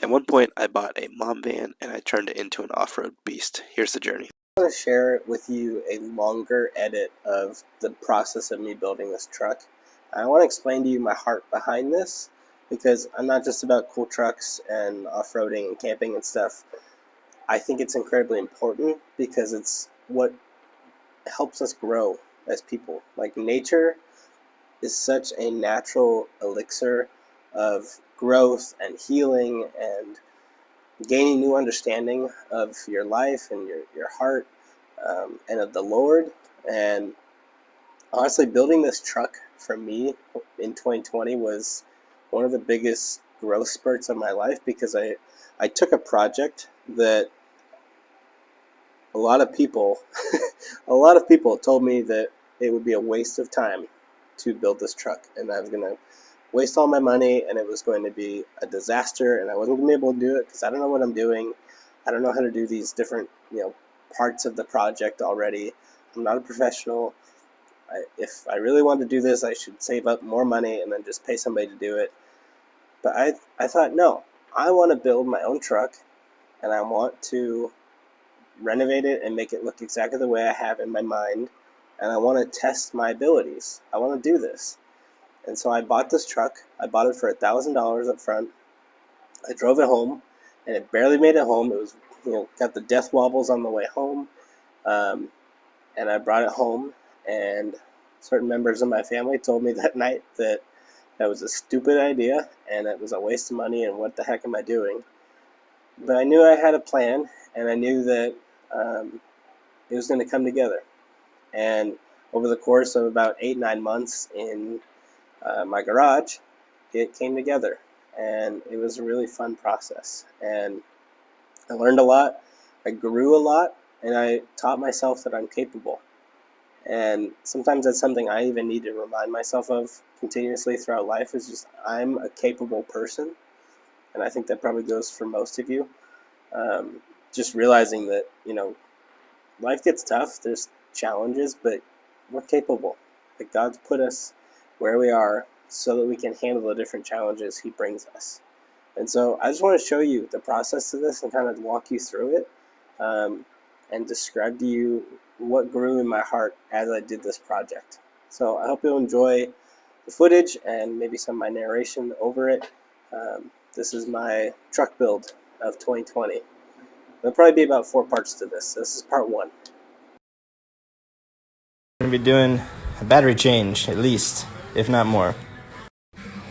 At one point, I bought a mom van and I turned it into an off-road beast. Here's the journey. I want to share with you a longer edit of the process of me building this truck. I want to explain to you my heart behind this, because I'm not just about cool trucks and off-roading and camping and stuff. I think it's incredibly important because it's what helps us grow as people. Like, nature is such a natural elixir of growth and healing and gaining new understanding of your life and your heart, and of the Lord. And honestly, building this truck for me in 2020 was one of the biggest growth spurts of my life, because I took a project that a lot of people told me that it would be a waste of time to build this truck, and I was going to waste all my money, and it was going to be a disaster, and I wasn't going to be able to do it because I don't know what I'm doing. I don't know how to do these different, parts of the project already. I'm not a professional. If I really wanted to do this, I should save up more money and then just pay somebody to do it. But I thought, no, I want to build my own truck, and I want to renovate it and make it look exactly the way I have in my mind, and I want to test my abilities. I want to do this. And so I bought this truck. I bought it for $1,000 up front. I drove it home, and it barely made it home. It was, got the death wobbles on the way home. And I brought it home, and certain members of my family told me that night that that was a stupid idea, and it was a waste of money, and what the heck am I doing? But I knew I had a plan, and I knew that it was going to come together. And over the course of about 8-9 months in my garage, it came together, and it was a really fun process. And I learned a lot, I grew a lot, and I taught myself that I'm capable. And sometimes that's something I even need to remind myself of continuously throughout life, is just I'm a capable person. And I think that probably goes for most of you. Just realizing that, life gets tough, there's challenges, but we're capable. Like, God's put us where we are so that we can handle the different challenges He brings us. And so I just want to show you the process of this and kind of walk you through it, and describe to you what grew in my heart as I did this project. So I hope you'll enjoy the footage and maybe some of my narration over it. This is my truck build of 2020. There'll probably be about 4 parts to this. This is part 1. We're going to be doing a battery change, at least, if not more.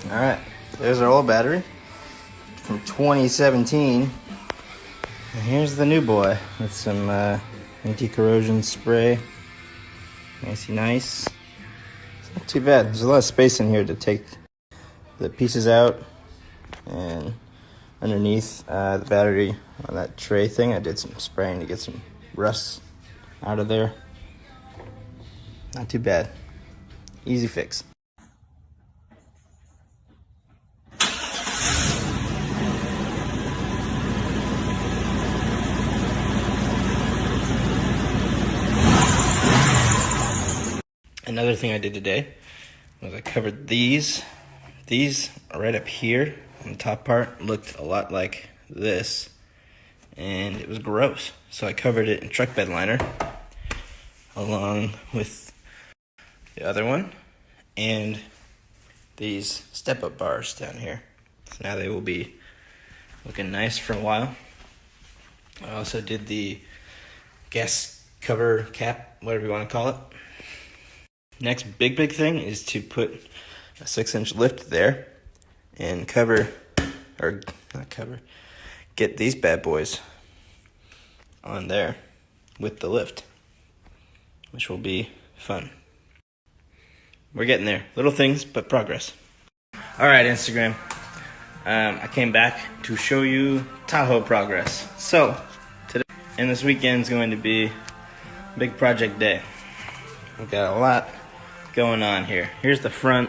Alright, there's our old battery from 2017. And here's the new boy with some anti-corrosion spray. Nice. It's not too bad. There's a lot of space in here to take the pieces out. And underneath the battery on that tray thing, I did some spraying to get some rust out of there. Not too bad. Easy fix. Another thing I did today was I covered these. These right up here on the top part looked a lot like this, and it was gross. So I covered it in truck bed liner along with the other one and these step-up bars down here. So now they will be looking nice for a while. I also did the gas cover cap, whatever you want to call it. Next big thing is to put a 6-inch lift there and get these bad boys on there with the lift, which will be fun. We're getting there. Little things, but progress. All right, Instagram. I came back to show you Tahoe progress. So, today and this weekend's going to be a big project day. We've got a lot going on here. Here's the front.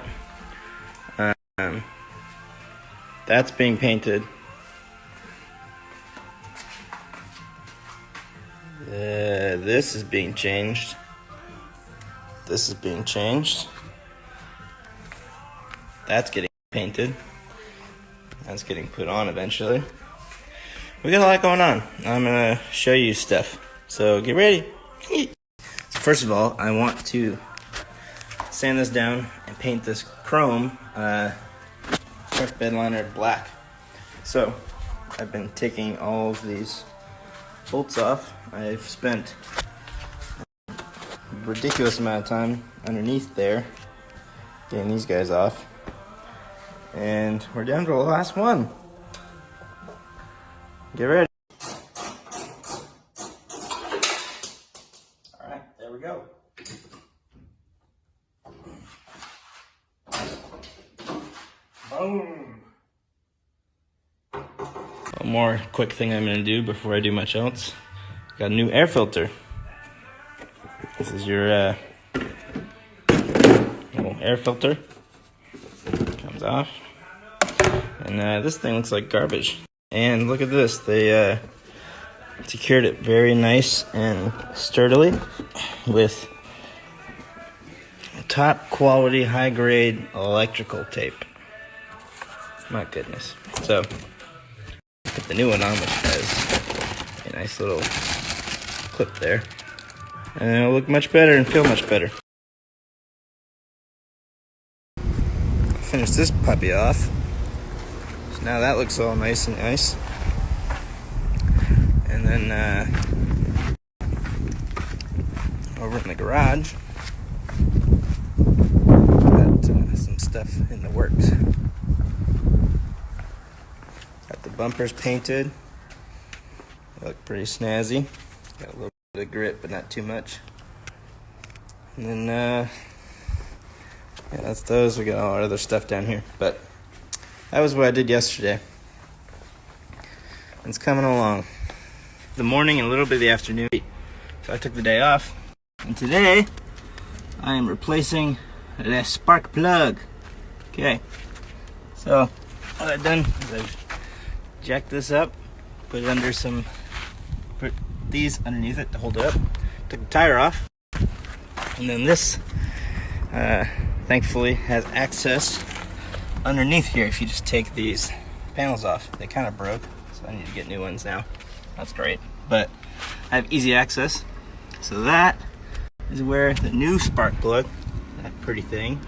That's being painted. This is being changed. This is being changed. That's getting painted. That's getting put on eventually. we got a lot going on. I'm gonna show you stuff. So get ready. So first of all, I want to sand this down and paint this chrome truck bed liner black. So I've been taking all of these bolts off. I've spent a ridiculous amount of time underneath there getting these guys off. And we're down to the last one. Get ready. Alright, there we go. Boom. One more quick thing I'm going to do before I do much else. Got a new air filter. This is your little air filter. Comes off. And this thing looks like garbage. And look at this. They secured it very nice and sturdily with top quality, high grade electrical tape. My goodness. So, put the new one on, which has a nice little clip there. And it'll look much better and feel much better. Finish this puppy off. So now that looks all nice and nice. And then over in the garage, got some stuff in the works. Got the bumpers painted. They look pretty snazzy. Got a little bit of grit, but not too much. And then, yeah, that's those. We got all our other stuff down here. But that was what I did yesterday. It's coming along. The morning and a little bit of the afternoon. So I took the day off. And today, I am replacing the spark plug. Okay. So, what I've done is I've jacked this up, put it under put these underneath it to hold it up. Took the tire off. And then this, thankfully, has access underneath here if you just take these panels off. They kind of broke, so I need to get new ones now. That's great. But I have easy access. So that is where the new spark plug, that pretty thing,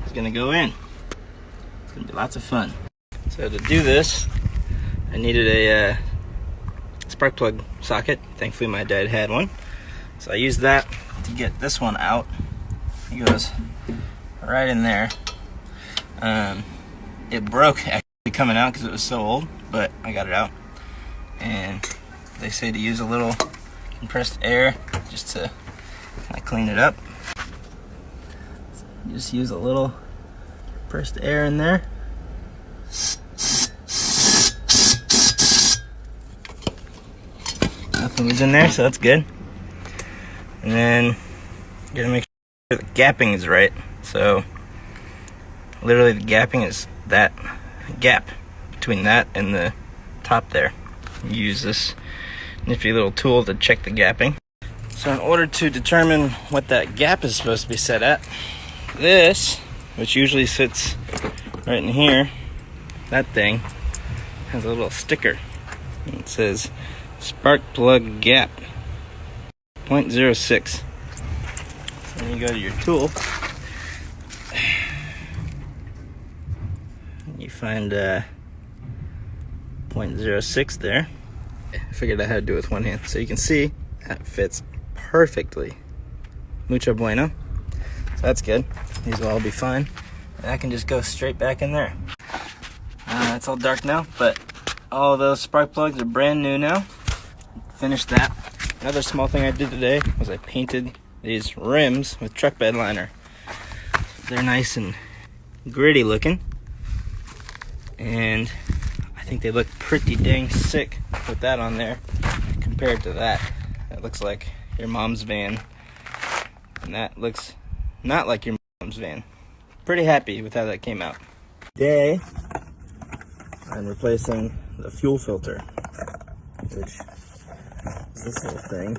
is going to go in. It's going to be lots of fun. So to do this, I needed a spark plug socket. Thankfully my dad had one. So I used that to get this one out. It goes right in there. It broke actually coming out because it was so old, but I got it out. And they say to use a little compressed air just to kind of clean it up. So just use a little compressed air in there. Nothing was in there, so that's good. And then you gotta make sure the gapping is right. So literally the gapping is that gap between that and the top there. You use this nifty little tool to check the gapping. So in order to determine what that gap is supposed to be set at, this, which usually sits right in here, that thing has a little sticker. It says spark plug gap 0.06. So then you go to your tool, you find 0.06 there. I figured I had to do it with one hand. So you can see that fits perfectly. Mucho bueno. So that's good. These will all be fine. And I can just go straight back in there. It's all dark now, but all of those spark plugs are brand new now. Finished that. Another small thing I did today was I painted these rims with truck bed liner. They're nice and gritty looking. And I think they look pretty dang sick with that on there compared to that. That looks like your mom's van. And that looks not like your mom's van. Pretty happy with how that came out. Today, I'm replacing the fuel filter, which is this little thing.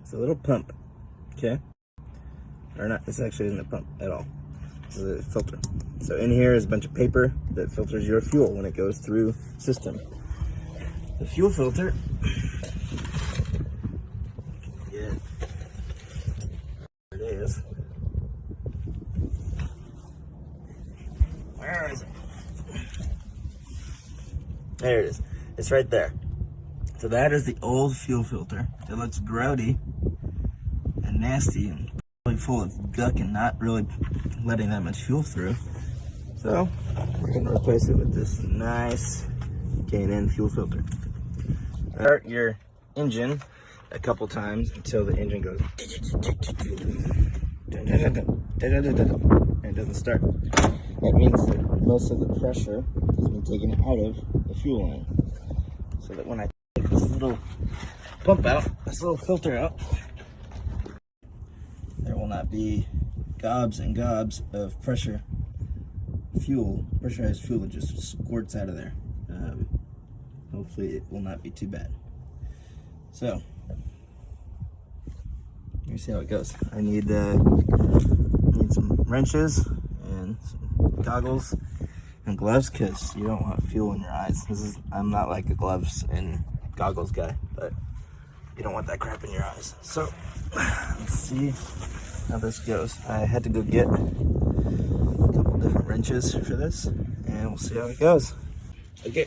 It's a little pump, okay? Or not, this actually isn't a pump at all. This is a filter. So in here is a bunch of paper that filters your fuel when it goes through the system. The fuel filter, yeah, there it is. Where is it? There it is. It's right there. So that is the old fuel filter. It looks grody and nasty and probably full of gunk and not really letting that much fuel through. So we're gonna replace it with this nice K&N fuel filter. Start your engine a couple times until the engine goes and it doesn't start. That means that most of the pressure has been taken out of the fuel line. So that when I take this little pump out, this little filter out, there will not be gobs and gobs of pressurized fuel that just squirts out of there. Hopefully it will not be too bad. So, let me see how it goes. I need some wrenches and some goggles and gloves because you don't want fuel in your eyes. I'm not like a gloves and goggles guy, but you don't want that crap in your eyes. So, let's see how this goes. I had to go get a couple different wrenches for this, and we'll see how it goes. Okay,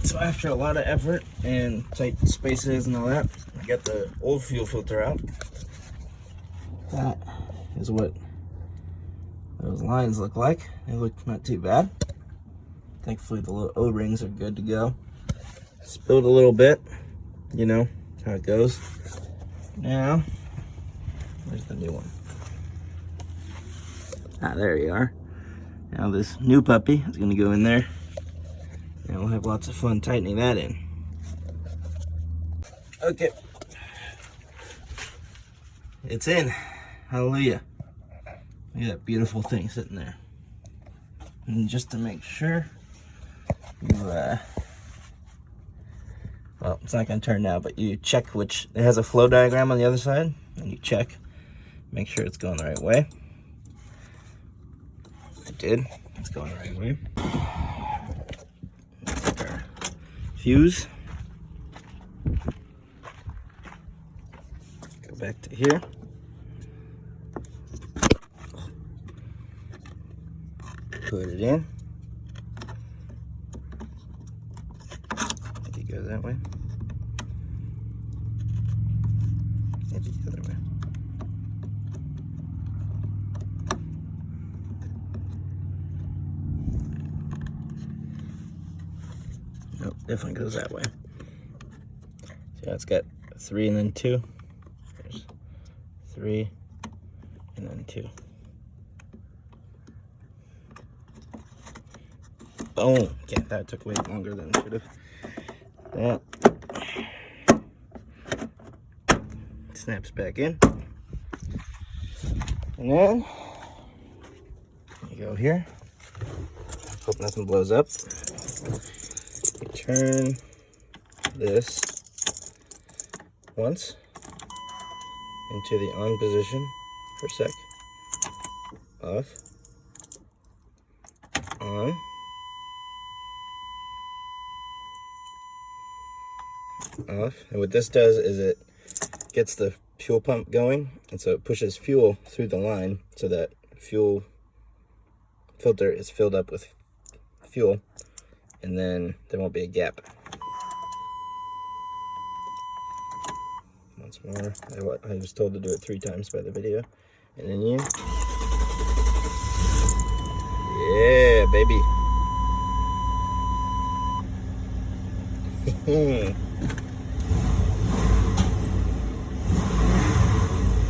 so after a lot of effort and tight spaces and all that, I got the old fuel filter out. That is what those lines look like. They look not too bad. Thankfully the little O-rings are good to go. Spilled a little bit, you know how it goes. Now, where's the new one? Ah, there you are. Now this new puppy is gonna go in there and we'll have lots of fun tightening that in. Okay. It's in. Hallelujah. Look at that beautiful thing sitting there. And just to make sure, you, well, it's not going to turn now, but you check which, it has a flow diagram on the other side, and you check, make sure it's going the right way. It did. It's going the right way. Take our fuse. Go back to here. Put it in. Maybe go that way. Maybe the other way. Nope, definitely goes that way. So it's got 3 and then 2. There's 3 and then 2. Boom. Yeah, that took way longer than it should have. That snaps back in. And then you go here. Hope nothing blows up. You turn this once into the on position for a sec. Off. On. Off. And what this does is it gets the fuel pump going, and so it pushes fuel through the line so that fuel filter is filled up with fuel, and then there won't be a gap. Once more. I was told to do it 3 times by the video. And then you. Yeah, baby.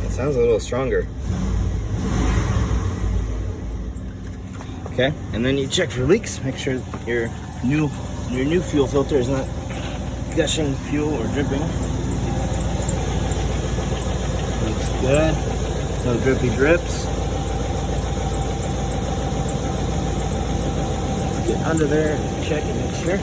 Sounds a little stronger. Okay, and then you check for leaks. Make sure your new fuel filter is not gushing fuel or dripping. Looks good. No drippy drips. Get under there and check and make sure.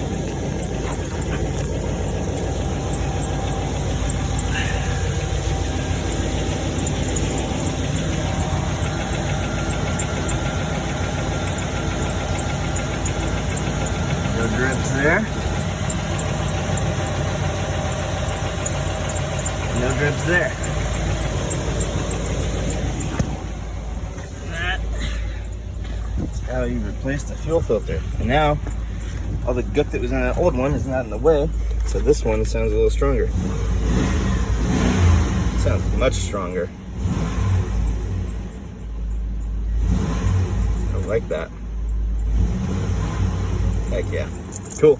No drips there. No drips there. That's how you replace the fuel filter. And now, all the gook that was in that old one is not in the way, so this one sounds a little stronger. It sounds much stronger. I like that. Heck yeah. Cool.